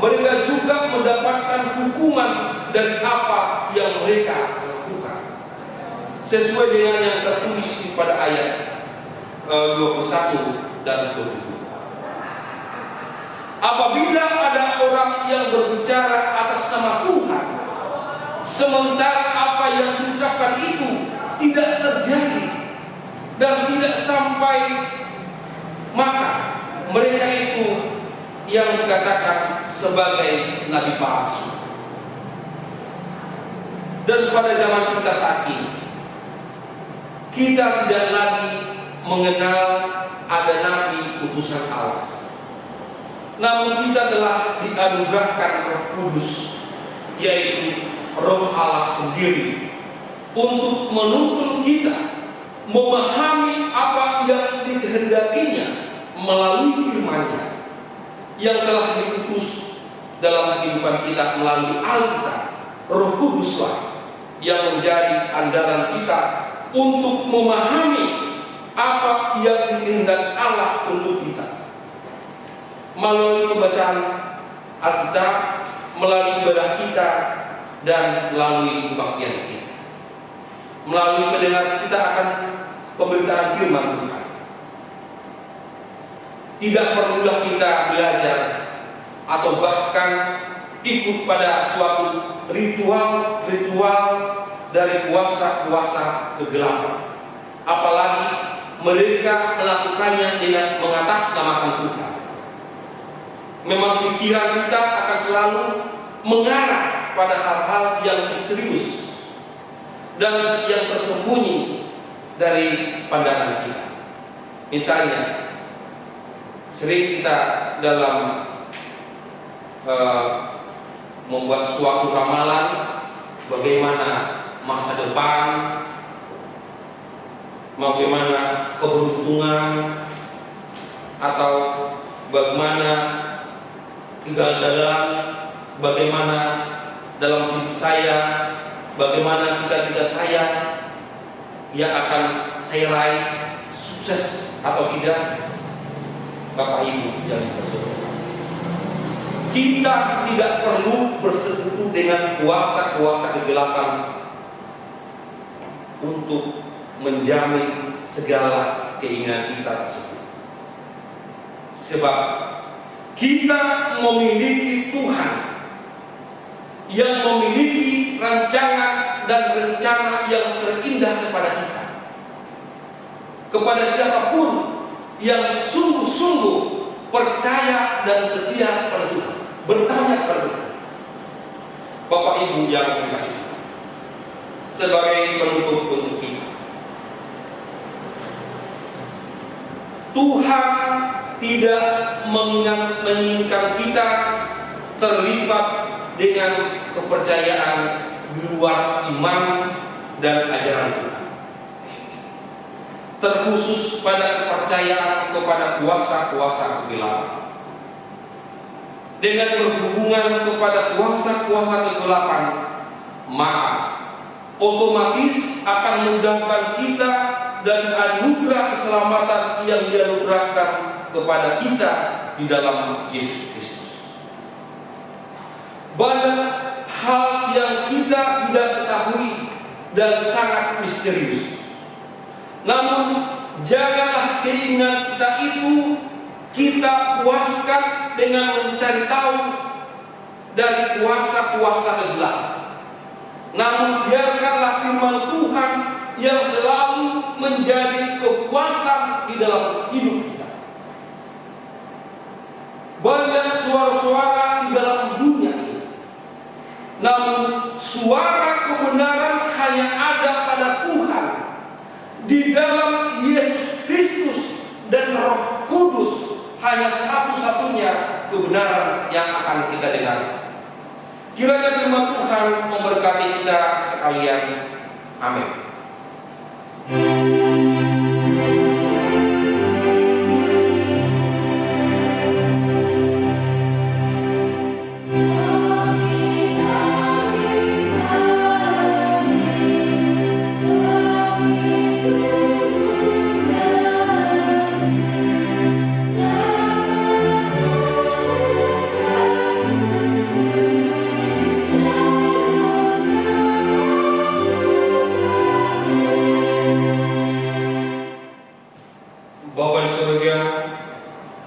mereka juga mendapatkan hukuman dari apa yang mereka lakukan, sesuai dengan yang tertulis pada ayat 21 dan 22. Apabila ada orang yang berbicara atas nama Tuhan, sementara apa yang diucapkan itu tidak terjadi dan tidak sampai, maka mereka itu yang dikatakan sebagai nabi palsu. Dan pada zaman kita saat ini, kita tidak lagi mengenal ada nabi utusan Allah, namun kita telah dianugerahkan Roh Kudus, yaitu Roh Allah sendiri, untuk menuntun kita memahami apa yang dikehendakinya melalui firman-Nya yang telah diutus dalam kehidupan kita melalui Alkitab. Roh Kuduslah yang menjadi andalan kita untuk memahami apa yang dikehendaki Allah untuk kita. Melalui pembacaan Alkitab, melalui ibadah kita, dan melalui kebaktian kita. Melalui pendengar kita akan pemberitaan firman Tuhan. Tidak perlulah kita belajar atau bahkan ikut pada suatu ritual-ritual dari kuasa-kuasa kegelapan. Apalagi mereka melakukannya dengan mengatasnamakan Tuhan. Memang pikiran kita akan selalu mengarah pada hal-hal yang misterius dan yang tersembunyi dari pandangan kita. Misalnya, sering kita dalam membuat suatu ramalan bagaimana masa depan, bagaimana keberuntungan, atau bagaimana kegagalan, bagaimana dalam hidup saya, bagaimana cita-cita saya yang akan saya raih, sukses atau tidak. Bapak Ibu yang dikasihi, kita tidak perlu bersekutu dengan kuasa-kuasa kegelapan untuk menjamin segala keinginan kita tersebut. Sebab kita memiliki Tuhan yang memiliki rancangan dan rencana yang terindah kepada kita. Kepada siapapun yang sungguh-sungguh percaya dan setia kepada Tuhan, bertanya kepada Tuhan. Bapak Ibu yang dikasihi, sebagai penutup untuk kita, Tuhan tidak menginginkan kita terlibat dengan kepercayaan di luar iman dan ajaran Tuhan, terkhusus pada kepercayaan kepada kuasa-kuasa kegelapan. Dengan berhubungan kepada kuasa-kuasa kegelapan, maka otomatis akan menjauhkan kita dari anugerah keselamatan yang dianugerahkan kepada kita di dalam Yesus Kristus. Banyak hal yang kita tidak ketahui dan sangat misterius. Namun janganlah keinginan kita itu kita puaskan dengan mencari tahu dari kuasa-kuasa kegelapan. Namun biarkanlah firman Tuhan yang selalu menjadi kepuasan di dalam hidup kita. Banyak suara-suara di dalam dunia ini, namun suara kebenaran hanya ada pada Tuhan, di dalam Yesus Kristus dan Roh Kudus. Hanya satu-satunya kebenaran yang akan kita dengar. Kiranya firman Tuhan memberkati kita sekalian. Amin.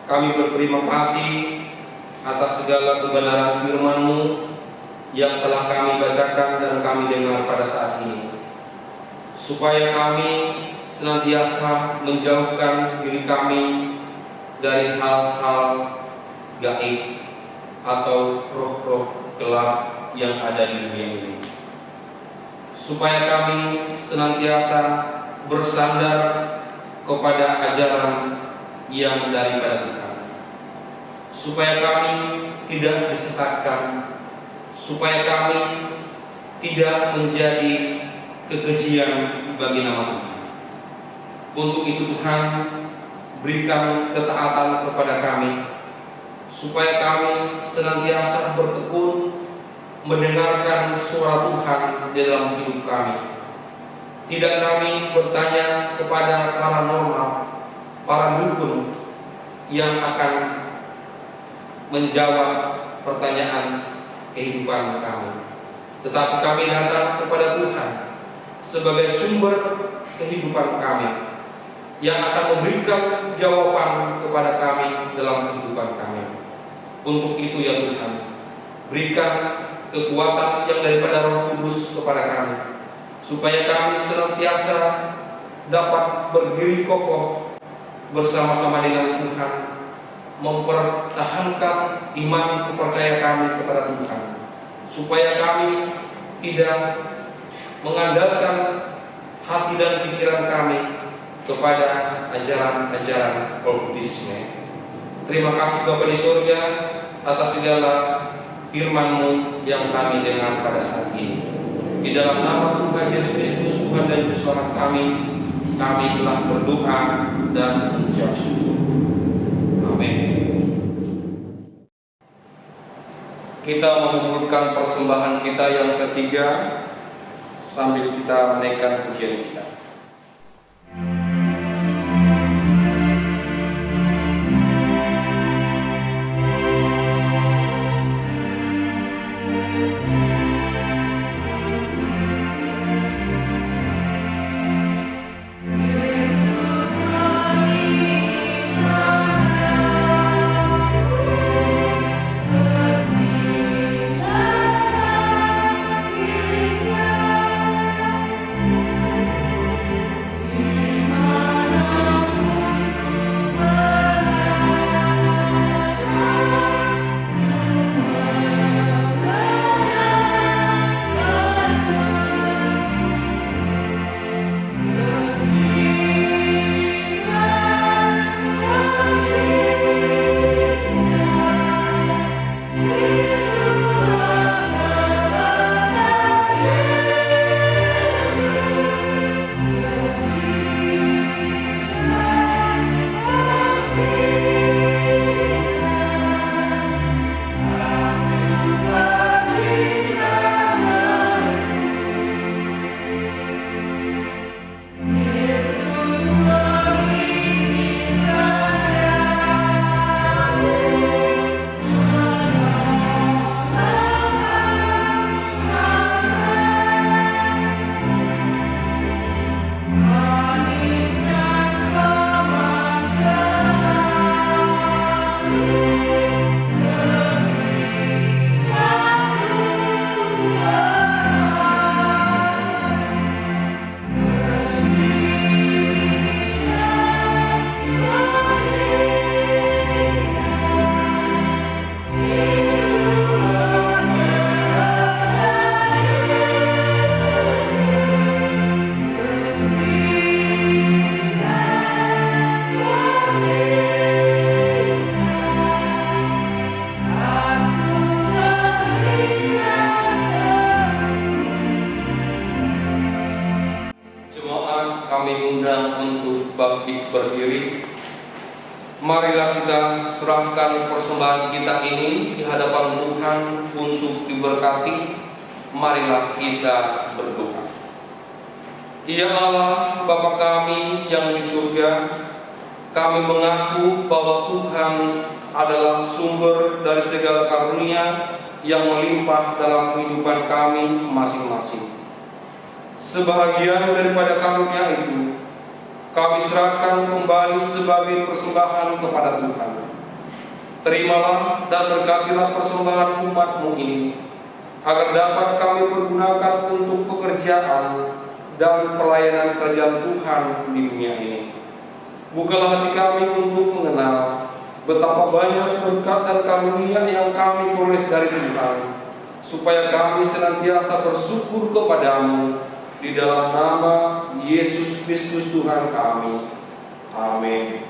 Kami berterima kasih atas segala kebenaran firman-Mu yang telah kami bacakan dan kami dengar pada saat ini, supaya kami senantiasa menjauhkan diri kami dari hal-hal gaib atau roh-roh gelap yang ada di dunia ini, supaya kami senantiasa bersandar kepada ajaran yang daripada Tuhan, supaya kami tidak disesatkan, supaya kami tidak menjadi kekejian bagi nama Tuhan. Untuk itu Tuhan, berikan ketaatan kepada kami, supaya kami senantiasa bertekun mendengarkan suara Tuhan di dalam hidup kami. Tidak kami bertanya kepada paranormal, para dukun yang akan menjawab pertanyaan kehidupan kami, tetapi kami datang kepada Tuhan sebagai sumber kehidupan kami, yang akan memberikan jawaban kepada kami dalam kehidupan kami. Untuk itu ya Tuhan, berikan kekuatan yang daripada Roh Kudus kepada kami, supaya kami senantiasa dapat berdiri kokoh bersama-sama dengan Tuhan, mempertahankan iman kepercayaan kami kepada Tuhan, supaya kami tidak mengandalkan hati dan pikiran kami kepada ajaran-ajaran okkultisme. Terima kasih Bapa di surga atas segala firman-Mu yang kami dengar pada saat ini. Di dalam nama Tuhan Yesus Kristus, Tuhan dan Juru Selamat kami telah berdoa dan mengucap syukur. Amin. Kita mengumpulkan persembahan kita yang ketiga sambil kita menaikkan pujian kita. Berdiri, marilah kita serahkan persembahan kita ini di hadapan Tuhan untuk diberkati. Marilah kita berdoa. Ya Allah, Bapa kami yang di surga, kami mengaku bahwa Tuhan adalah sumber dari segala karunia yang melimpah dalam kehidupan kami masing-masing. Sebahagian daripada karunia itu kami serahkan kembali sebagai persembahan kepada Tuhan. Terimalah dan berkatilah persembahan umat-Mu ini, agar dapat kami pergunakan untuk pekerjaan dan pelayanan kerajaan Tuhan di dunia ini. Bukalah hati kami untuk mengenal betapa banyak berkat dan karunia yang kami peroleh dari Tuhan, supaya kami senantiasa bersyukur kepada-Mu di dalam nama Yesus Yesus Kristus Tuhan kami. Amin.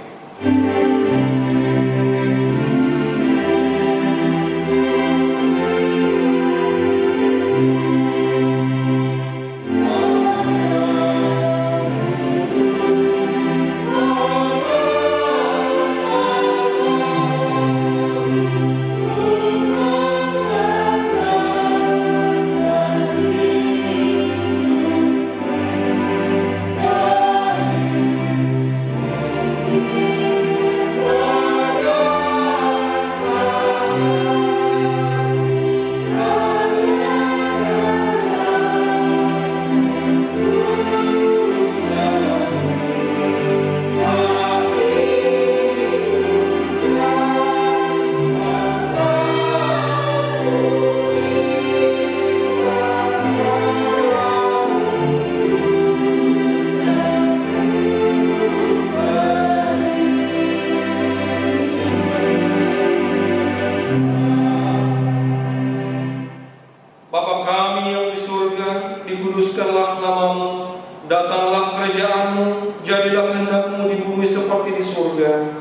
Bapa kami yang di surga, dikuduskanlah namamu, datanglah kerajaanmu, jadilah kehendak-mu di bumi seperti di surga.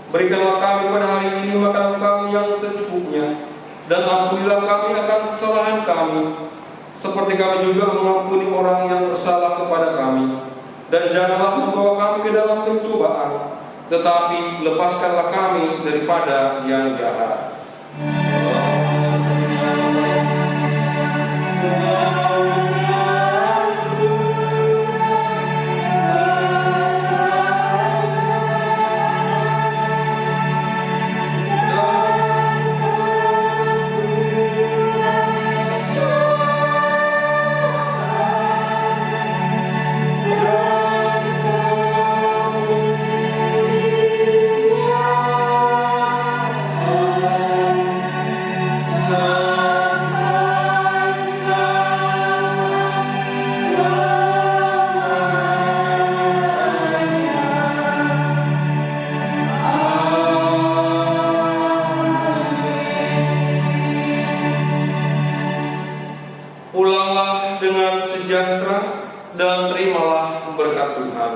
Berikanlah kami pada hari ini makanan kami yang secukupnya, dan ampunilah kami akan kesalahan kami, seperti kami juga mengampuni orang yang bersalah kepada kami. Dan janganlah membawa kami ke dalam pencobaan, tetapi lepaskanlah kami daripada yang jahat. Pulanglah dengan sejahtera dan terimalah berkat Tuhan.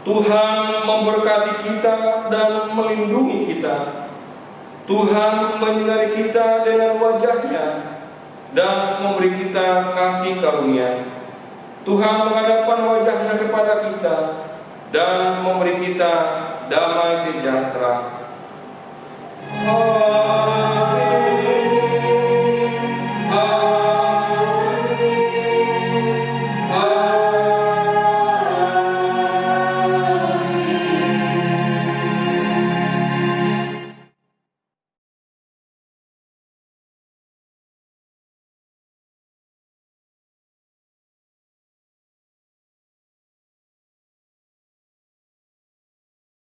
Tuhan memberkati kita dan melindungi kita. Tuhan menyinari kita dengan wajah-Nya dan memberi kita kasih karunia. Tuhan menghadapkan wajah-Nya kepada kita dan memberi kita damai sejahtera.